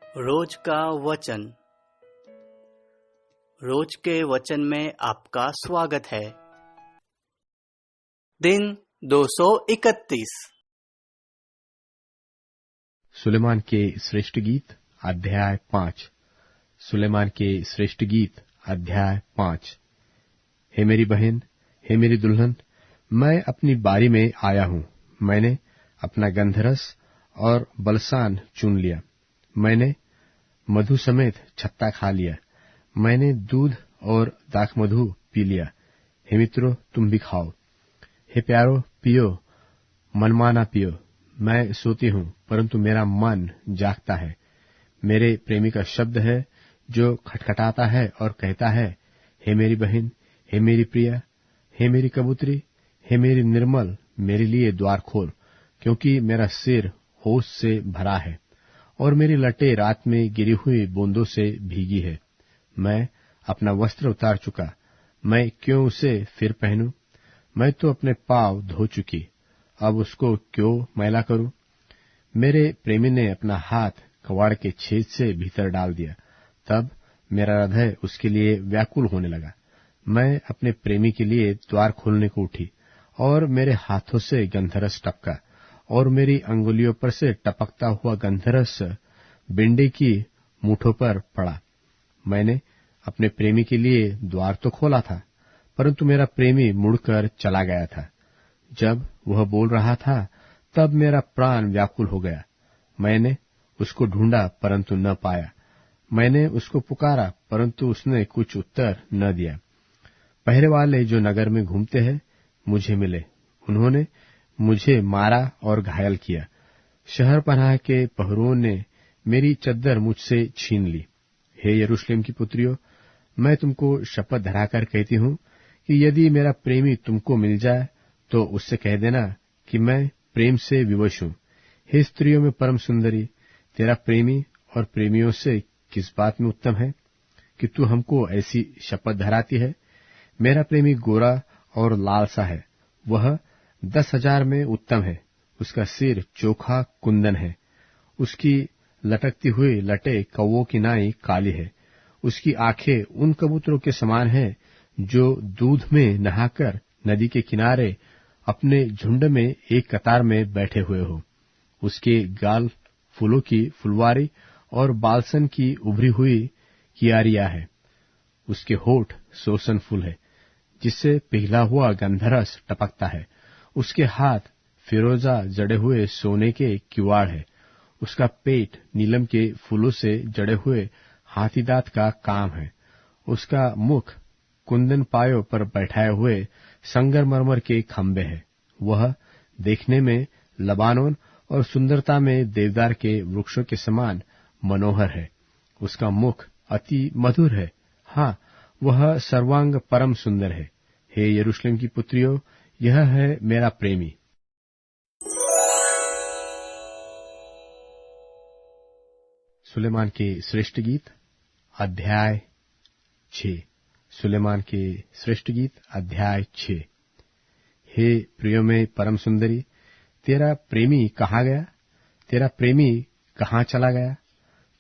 रोज का वचन। रोज के वचन में आपका स्वागत है। दिन 231। सुलेमान के श्रेष्ठ गीत अध्याय 5। सुलेमान के श्रेष्ठ गीत अध्याय 5। हे मेरी बहन, हे मेरी दुल्हन, मैं अपनी बारी में आया हूँ। मैंने अपना गंधरस और बलसान चुन लिया। मैंने मधु समेत छत्ता खा लिया। मैंने दूध और दाखमधु पी लिया। हे मित्रों, तुम भी खाओ। हे प्यारो, पियो, मनमाना पियो। मैं सोती हूँ, परंतु मेरा मन जागता है। मेरे प्रेमी का शब्द है जो खटखटाता है और कहता है, हे मेरी बहन, हे मेरी प्रिया, हे मेरी कबूतरी, हे मेरी निर्मल, मेरे लिए द्वार खोल, क्योंकि मेरा सिर होश से भरा है और मेरी लटें रात में गिरी हुई बूंदों से भीगी है। मैं अपना वस्त्र उतार चुका, मैं क्यों उसे फिर पहनूं? मैं तो अपने पांव धो चुकी, अब उसको क्यों मैला करूं? मेरे प्रेमी ने अपना हाथ कबाड़ के छेद से भीतर डाल दिया। तब मेरा हृदय उसके लिए व्याकुल होने लगा। मैं अपने प्रेमी के लिए द्वार खोलने को उठी और मेरे हाथों से गंधरस टपका और मेरी अंगुलियों पर से टपकता हुआ गंधरस बिंडे की मूठों पर पड़ा। मैंने अपने प्रेमी के लिए द्वार तो खोला था, परंतु मेरा प्रेमी मुड़कर चला गया था। जब वह बोल रहा था, तब मेरा प्राण व्याकुल हो गया। मैंने उसको ढूंढा, परंतु न पाया। मैंने उसको पुकारा, परंतु उसने कुछ उत्तर न दिया। पहरे वाले जो नगर में घूमते हैं मुझे मिले। उन्होंने मुझे मारा और घायल किया। शहर पनाह के पहरुओं ने मेरी चद्दर मुझसे छीन ली। हे यरूशलेम की पुत्रियों, मैं तुमको शपथ धराकर कहती हूँ कि यदि मेरा प्रेमी तुमको मिल जाए तो उससे कह देना कि मैं प्रेम से विवश हूँ। हे स्त्रियों में परम सुंदरी, तेरा प्रेमी और प्रेमियों से किस बात में उत्तम है कि तू हमको ऐसी शपथ धराती है? मेरा प्रेमी गोरा और लाल सा है, वह 10,000 में उत्तम है। उसका सिर चोखा कुंदन है, उसकी लटकती हुई लटें कौवों की नाई काली है। उसकी आंखें उन कबूतरों के समान हैं जो दूध में नहाकर नदी के किनारे अपने झुंड में एक कतार में बैठे हुए हो। उसके गाल फूलों की फुलवारी और बालसन की उभरी हुई कियारिया है। उसके होठ सोसन फूल है, जिससे पिघला हुआ गंधरस टपकता है। उसके हाथ फिरोजा जड़े हुए सोने के किवाड़ है। उसका पेट नीलम के फूलों से जड़े हुए हाथीदांत का काम है। उसका मुख कुंदन पायों पर बैठाए हुए संगमरमर के खंबे है। वह देखने में लबानोन और सुंदरता में देवदार के वृक्षों के समान मनोहर है। उसका मुख अति मधुर है, हाँ, वह सर्वांग परम सुंदर है। हे यरूशलेम की पुत्रियों, यह है मेरा प्रेमी। सुलेमान के श्रेष्ठ गीत अध्याय 6। सुलेमान के श्रेष्ठ गीत अध्याय 6। हे प्रियो में परम सुंदरी, तेरा प्रेमी कहाँ गया? तेरा प्रेमी कहाँ चला गया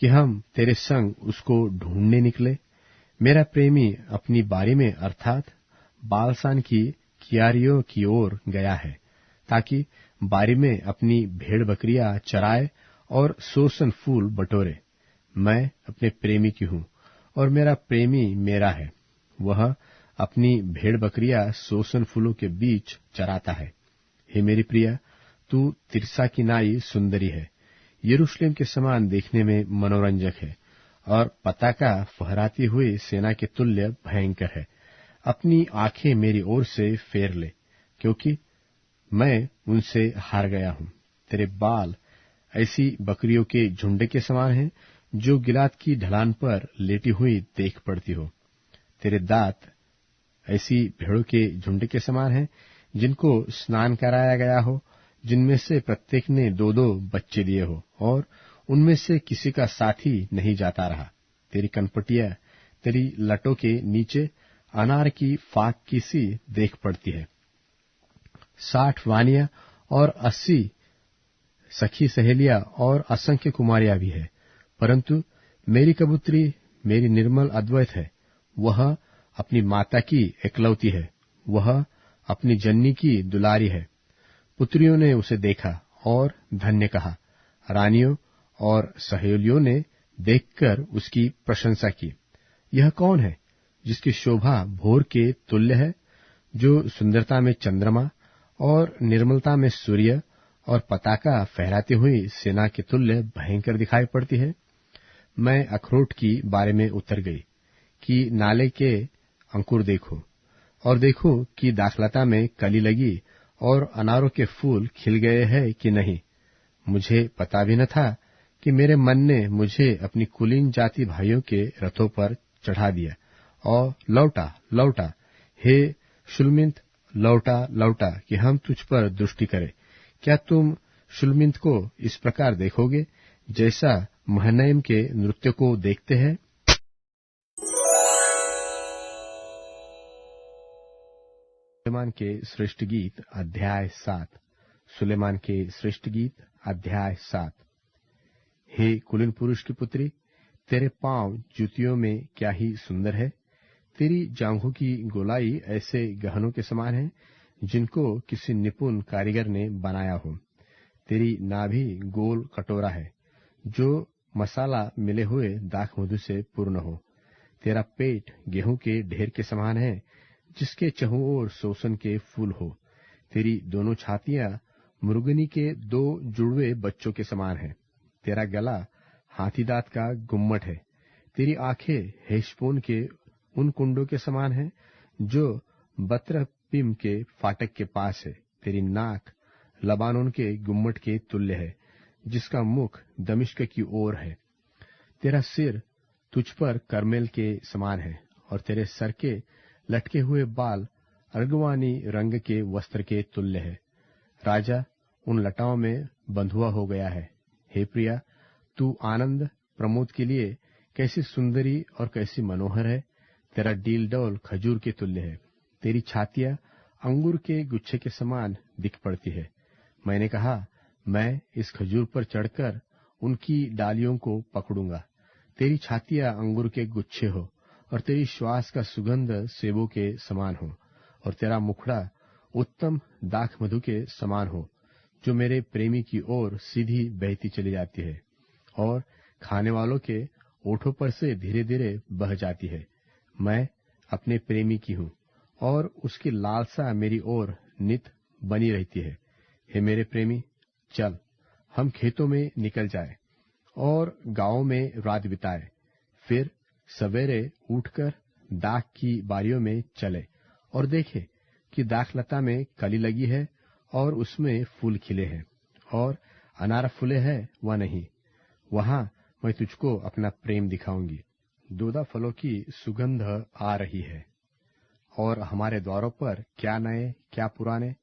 कि हम तेरे संग उसको ढूंढने निकले? मेरा प्रेमी अपनी बारी में अर्थात बालसान की कियारियों की ओर गया है, ताकि बारी में अपनी भेड़ बकरियां चराए और सोसन फूल बटोरे। मैं अपने प्रेमी की हूँ और मेरा प्रेमी मेरा है। वह अपनी भेड़ बकरियां सोसन फूलों के बीच चराता है। हे मेरी प्रिया, तू तिरसा की नाई सुंदरी है, यरूशलेम के समान देखने में मनोरंजक है और पताका फहराती हुई सेना के तुल्य भयंकर है। अपनी आंखें मेरी ओर से फेर ले, क्योंकि मैं उनसे हार गया हूँ। तेरे बाल ऐसी बकरियों के झुंड के समान हैं जो गिलाद की ढलान पर लेटी हुई देख पड़ती हो। तेरे दांत ऐसी भेड़ों के झुंड के समान हैं जिनको स्नान कराया गया हो, जिनमें से प्रत्येक ने 2-2 बच्चे दिए हो और उनमें से किसी का साथी नहीं जाता रहा। तेरी कनपटियां तेरी लटों के नीचे अनार की फाक की सी देख पड़ती है। 60 वानियां और 80 सखी सहेलियां और असंख्य कुमारियां भी है, परंतु मेरी कबूतरी मेरी निर्मल अद्वैत है। वह अपनी माता की एकलौती है, वह अपनी जननी की दुलारी है। पुत्रियों ने उसे देखा और धन्य कहा। रानियों और सहेलियों ने देखकर उसकी प्रशंसा की। यह कौन है जिसकी शोभा भोर के तुल्य है, जो सुंदरता में चंद्रमा और निर्मलता में सूर्य और पताका फहराती हुई सेना के तुल्य भयंकर दिखाई पड़ती है। मैं अखरोट की बारे में उतर गई कि नाले के अंकुर देखो, और देखो कि दाखलता में कली लगी और अनारों के फूल खिल गए हैं कि नहीं। मुझे पता भी न था कि मेरे मन ने मुझे अपनी कुलीन जाति भाइयों के रथों पर चढ़ा दिया और लौटा लौटा, हे शुल्मित, लौटा लौटा कि हम तुझ पर दृष्टि करें। क्या तुम शुल्मित को इस प्रकार देखोगे जैसा महनैम के नृत्य को देखते हैं? सुलेमान के श्रेष्ठ गीत अध्याय 7। सुलेमान के श्रेष्ठ गीत अध्याय 7। हे कुलीन पुरुष की पुत्री, तेरे पांव जूतियों में क्या ही सुंदर है। तेरी जांघों की गोलाई ऐसे गहनों के समान है जिनको किसी निपुण कारीगर ने बनाया हो। तेरी नाभि गोल कटोरा है जो मसाला मिले हुए दाख मधु से पूर्ण हो। तेरा पेट गेहूं के ढेर के समान है जिसके चहुं ओर सोसन के फूल हो। तेरी दोनों छातियां मुर्गनी के 2 जुड़वे बच्चों के समान है। तेरा गला हाथी दांत का गुम्मट है। तेरी आंखें हेशबोन के उन कुंडों के समान है जो बत्रपिम के फाटक के पास है। तेरी नाक लबानोन के गुम्मट के तुल्य है जिसका मुख दमिश्क की ओर है। तेरा सिर तुझ पर करमेल के समान है और तेरे सर के लटके हुए बाल अर्गवानी रंग के वस्त्र के तुल्य है। राजा उन लटाओं में बंधुआ हो गया है। हे प्रिया, तू आनंद प्रमोद के लिए कैसी सुंदरी और कैसी मनोहर है। तेरा डील डौल खजूर के तुल्य है। तेरी छातियां अंगूर के गुच्छे के समान दिख पड़ती है। मैंने कहा, मैं इस खजूर पर चढ़कर उनकी डालियों को पकड़ूंगा। तेरी छातियां अंगूर के गुच्छे हो और तेरी श्वास का सुगंध सेबों के समान हो, और तेरा मुखड़ा उत्तम दाख मधु के समान हो जो मेरे प्रेमी की ओर सीधी बहती चली जाती है और खाने वालों के ओठों पर से धीरे धीरे बह जाती है। मैं अपने प्रेमी की हूँ और उसकी लालसा मेरी ओर नित बनी रहती है। हे मेरे प्रेमी, चल हम खेतों में निकल जाए और गांवों में रात बिताए, फिर सवेरे उठकर दाख की बारियों में चले और देखे कि दाखलता में कली लगी है और उसमें फूल खिले हैं और अनार फूले हैं व नहीं। वहां मैं तुझको अपना प्रेम दिखाऊंगी। दूधा फलों की सुगंध आ रही है और हमारे द्वारों पर क्या नए क्या पुराने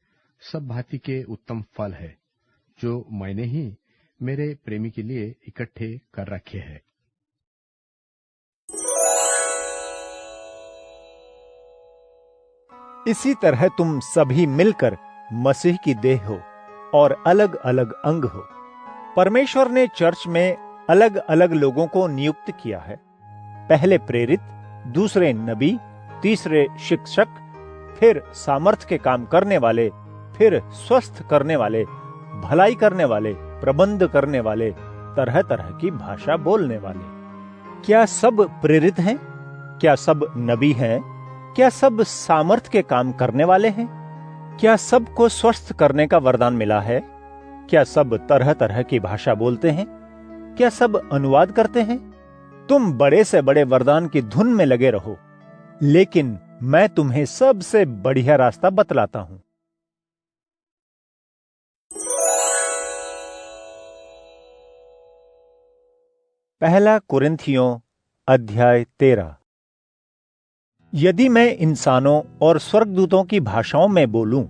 सब भांति के उत्तम फल है जो मैंने ही मेरे प्रेमी के लिए इकट्ठे कर रखे हैं। इसी तरह तुम सभी मिलकर मसीह की देह हो और अलग अलग अंग हो। परमेश्वर ने चर्च में अलग अलग लोगों को नियुक्त किया है। पहले प्रेरित, दूसरे नबी, तीसरे शिक्षक, फिर सामर्थ के काम करने वाले, फिर स्वस्थ करने वाले, भलाई करने वाले, प्रबंध करने वाले, तरह तरह की भाषा बोलने वाले। क्या सब प्रेरित हैं? क्या सब नबी हैं? क्या सब सामर्थ के काम करने वाले हैं? क्या सबको स्वस्थ करने का वरदान मिला है? क्या सब तरह तरह की भाषा बोलते हैं? क्या सब अनुवाद करते हैं? तुम बड़े से बड़े वरदान की धुन में लगे रहो, लेकिन मैं तुम्हें सबसे बढ़िया रास्ता बतलाता हूं। पहला कुरिन्थियों अध्याय 13। यदि मैं इंसानों और स्वर्गदूतों की भाषाओं में बोलूं,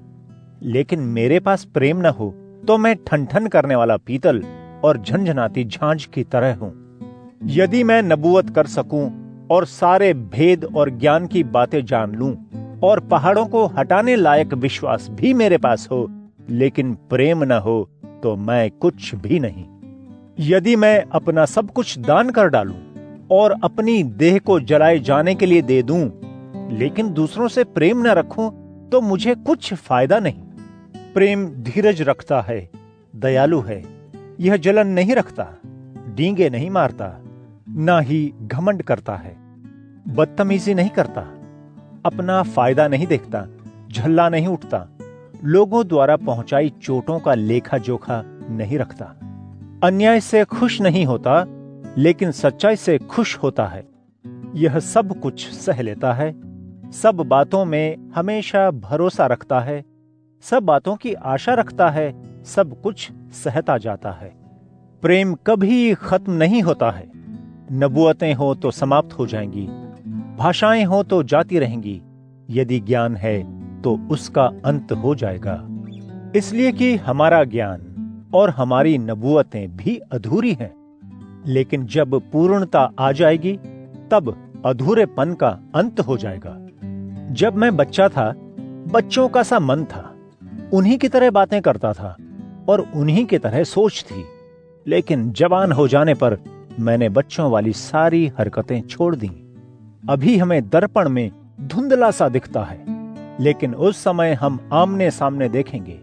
लेकिन मेरे पास प्रेम न हो, तो मैं ठनठन करने वाला पीतल और झंझनाती झांझ की तरह हूं। यदि मैं नबूवत कर सकूं और सारे भेद और ज्ञान की बातें जान लूं और पहाड़ों को हटाने लायक विश्वास भी मेरे पास हो, लेकिन प्रेम न हो, तो मैं कुछ भी नहीं। यदि मैं अपना सब कुछ दान कर डालूं और अपनी देह को जलाए जाने के लिए दे दूं, लेकिन दूसरों से प्रेम न रखूं, तो मुझे कुछ फायदा नहीं। प्रेम धीरज रखता है, दयालु है, यह जलन नहीं रखता, डींगे नहीं मारता, ना ही घमंड करता है, बदतमीजी नहीं करता, अपना फायदा नहीं देखता, झल्ला नहीं उठता, लोगों द्वारा पहुंचाई चोटों का लेखा जोखा नहीं रखता, अन्याय से खुश नहीं होता, लेकिन सच्चाई से खुश होता है। यह सब कुछ सह लेता है, सब बातों में हमेशा भरोसा रखता है, सब बातों की आशा रखता है, सब कुछ सहता जाता है। प्रेम कभी खत्म नहीं होता है। नबूवतें हो तो समाप्त हो जाएंगी, भाषाएं हो तो जाती रहेंगी, यदि ज्ञान है तो उसका अंत हो जाएगा। इसलिए कि हमारा ज्ञान और हमारी नबूवतें भी अधूरी हैं। लेकिन जब पूर्णता आ जाएगी, तब अधूरेपन का अंत हो जाएगा। जब मैं बच्चा था, बच्चों का सा मन था, उन्हीं की तरह बातें करता था और उन्हीं की तरह सोच थी। लेकिन जवान हो जाने पर मैंने बच्चों वाली सारी हरकतें छोड़ दी। अभी हमें दर्पण में धुंधला सा दिखता है, लेकिन उस समय हम आमने सामने देखेंगे।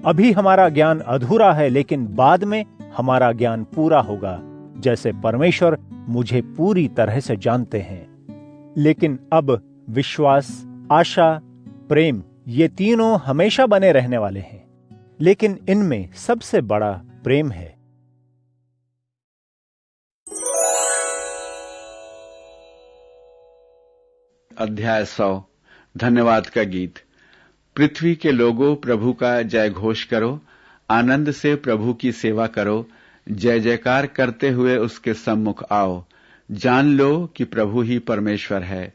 अभी हमारा ज्ञान अधूरा है, लेकिन बाद में हमारा ज्ञान पूरा होगा, जैसे परमेश्वर मुझे पूरी तरह से जानते हैं। लेकिन अब विश्वास, आशा, प्रेम, ये तीनों हमेशा बने रहने वाले हैं, लेकिन इनमें सबसे बड़ा प्रेम है। अध्याय 100 धन्यवाद का गीत। पृथ्वी के लोगों, प्रभु का जय घोष करो, आनंद से प्रभु की सेवा करो, जय जयकार करते हुए उसके सम्मुख आओ। जान लो कि प्रभु ही परमेश्वर है।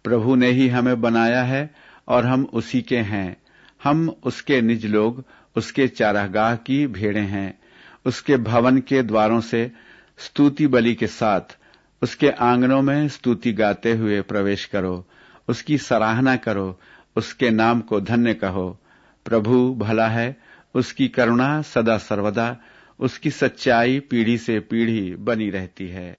प्रभु ने ही हमें बनाया है और हम उसी के हैं। हम उसके निज लोग, उसके चारागाह की भेड़ें हैं। उसके भवन के द्वारों से स्तुति बलि के साथ उसके आंगनों में स्तुति गाते हुए प्रवेश करो। उसकी सराहना करो, उसके नाम को धन्य कहो। प्रभु भला है, उसकी करुणा सदा सर्वदा, उसकी सच्चाई पीढ़ी से पीढ़ी बनी रहती है।